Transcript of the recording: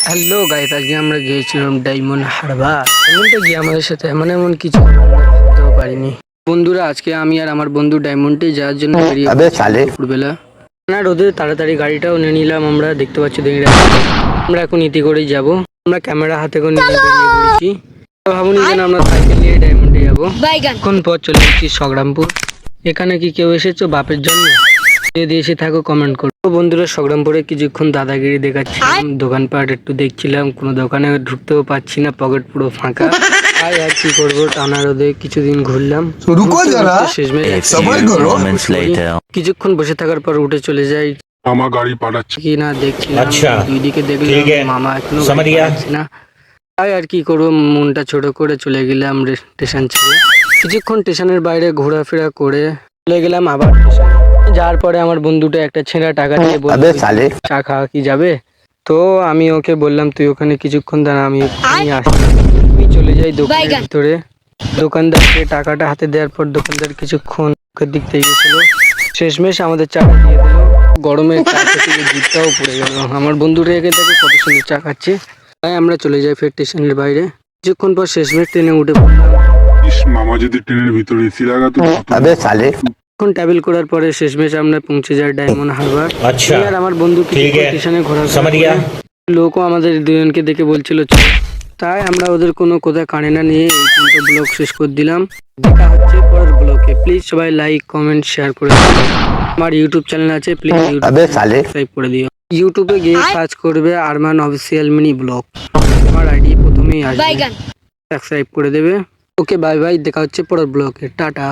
Hello guys, আজকে আমরা গিয়েছিলাম ডায়মন্ড হারবার। এমনটা গিয়ে আমাদের সাথে এমন কিছু করতেও পারিনি। বন্ধুরা, আজকে আমি আর আমার বন্ধু ডায়মন্ডে যাওয়ার জন্য বেরিয়ে পড়েছি দুপুরবেলা। না রোদে তাড়াতাড়ি গাড়িটাও নিয়ে নিলাম। আমরা দেখতে পাচ্ছি আমরা এখন ইতি করেই যাব। আমরা ক্যামেরা হাতে করে নিয়ে বেরিয়ে পড়েছি। ভাবুনি যেন আমরা সাইকেল নিয়ে ডায়মন্ডে যাবো। এখন পর চলে এসেছি সংগ্রামপুর। এখানে কি কেউ এসেছো বাপের জন্য? যদি এসে থাকো কমেন্ট করো। বন্ধুরা, সংগ্রামপুরে কিছুক্ষণ দাদাগিরি দেখাচ্ছিলাম, দোকানপাট একটু দেখছিলাম, কোনো দোকানে ঢুকতেও পারছি না, পকেট পুরো ফাঁকা। আর কি করবো, টানা রোদে কিছুদিন ঘুরলাম। কিছুক্ষণ বসে থাকার পর উঠে চলে যাই। মামা গাড়ি পাঠাচ্ছে কি না দেখছিলাম, দুই দিকে দেখলাম মামা এখনো পাঠাচ্ছে না। তাই আর কি করবো, মনটা ছোট করে চলে গেলাম স্টেশন ছেড়ে। কিছুক্ষণ স্টেশনের বাইরে ঘোরাফেরা করে চলে গেলাম আবার স্টেশনে। যাওয়ার পরে আমার বন্ধুটা একটা ছেঁড়া টাকা দিয়ে বলল চা খাওয়া কি যাবে। তো আমি ওকে বললাম তুই ওখানে কিছুক্ষণ দাঁড়া, আমি আসছি। আমি চলে যাই দোকানের ভিতরে। দোকানদারকে টাকাটা হাতে দেওয়ার পর দোকানদার কিছুক্ষণ মুখের দিক থেকে গেছিল, শেষমেশ আমাদের চাটা দিয়ে দিল। গরমে চা খেতে জিভটাও পড়ে গেল। আমার বন্ধুটা একে দেখে কত সুন্দর চা খাচ্ছে। তাই আমরা চলে যাই ফের স্টেশনের বাইরে। কিছুক্ষণ পর শেষমেশ ট্রেনে উঠে পড়লাম। মামা যদি ট্রেনের ভিতরে এসি লাগাতো এখন ট্রাভেল করার পরে শেষমেশ আমরা পৌঁছে যাই ডায়মন্ড হারবার। আর আমার বন্ধু স্টেশনে ঘোরাফেরা, লোকও আমাদের দুজনকে দেখে বলছিল চল। তাই আমরা ওদের কোনো কথা কানে না নিয়ে এই পর্যন্ত ব্লগ শেষ করে দিলাম। দেখা হচ্ছে পরের ব্লগে। প্লিজ সবাই লাইক কমেন্ট শেয়ার করে দিও। আমার ইউটিউব চ্যানেল আছে, প্লিজ সাবস্ক্রাইব করে দিও। ইউটিউবে গিয়ে সার্চ করবে আরমান অফিসিয়াল মিনি ব্লগ, আমার আইডি প্রথমেই আসবে, সাবস্ক্রাইব করে দেবে। ওকে বাই বাই, দেখা হচ্ছে পরের ব্লগে। টাটা।